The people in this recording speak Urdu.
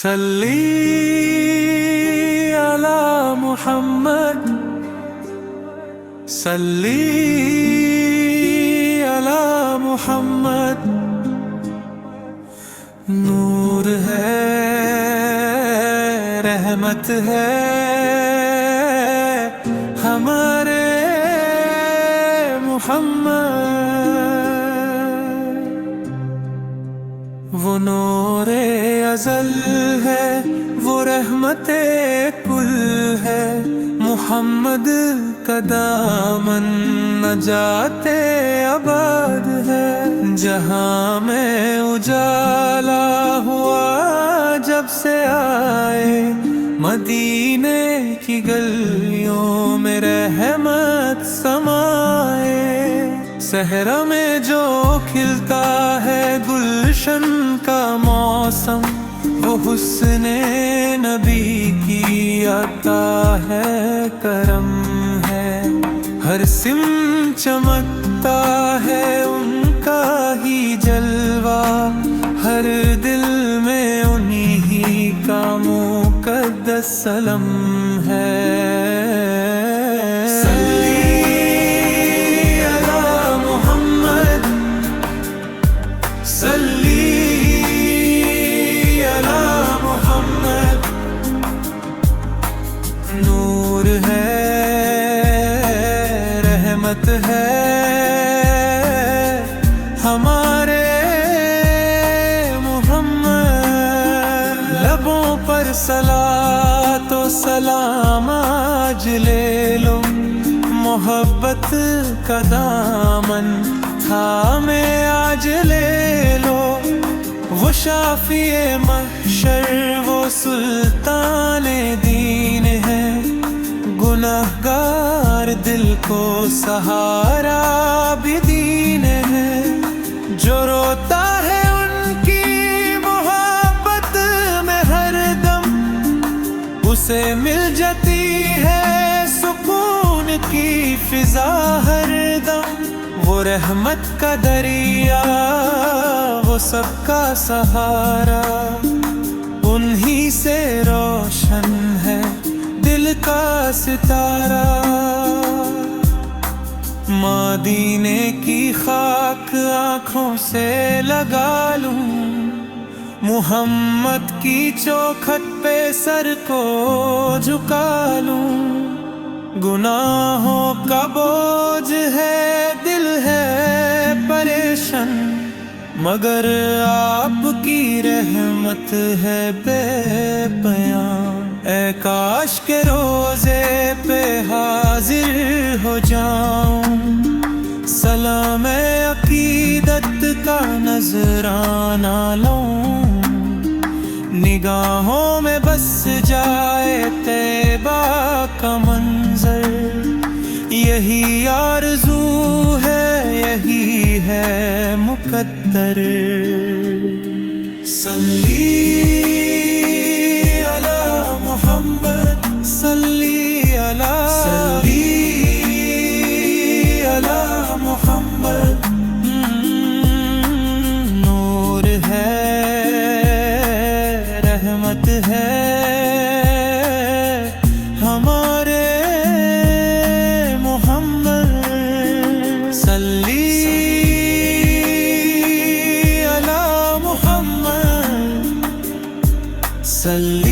صلی علی محمد، صلی علی محمد۔ نور ہے، رحمت ہے ہمارے محمد۔ وہ نور ازل ہے، وہ رحمت کل ہے، محمد کا دامن نجات آباد ہے۔ جہاں میں اجالا ہوا جب سے آئے، مدینے کی گلیوں میں رحمت سمائے۔ صحرا میں جو کھلتا ہے گلشن کا موسم، وہ حسن نبی کی عطا ہے، کرم ہے۔ ہر سمت چمکتا ہے ان کا ہی جلوہ، ہر دل میں انہی کا مقدس سلام ہے۔ نور ہے، رحمت ہے ہمارے محمد۔ لبوں پر صلاۃ و سلام آج لے لو، محبت کا دامن تھامے آج لے لو۔ وہ شافی محشر، وہ سلطان دین ہے، گناہگار دل کو سہارا بھی دین ہے۔ جو روتا ہے ان کی محبت میں ہر دم، اسے مل جاتی ہے سکون کی فضا ہر دم۔ وہ رحمت کا دریا، وہ سب کا سہارا، انہی سے روشن ہے دل کا ستارہ۔ مدینے کی خاک آنکھوں سے لگا لوں، محمد کی چوکھٹ پہ سر کو جھکا لوں۔ گناہوں کا بوجھ ہے، دل ہے پریشان، مگر آپ کی رحمت ہے بے بیان۔ اے کاش کے روزے پہ حاضر ہو جاؤں، سلام عقیدت کا نذرانہ لوں۔ نگاہوں میں بس جائے طیبہ کا منظر، یہی آرزو ہے، یہی ہے مقدر۔ صلی علی محمد، صلی علی محمد۔ نور ہے، رحمت ہے ہمارے محمد۔ صلی علی محمد، صلی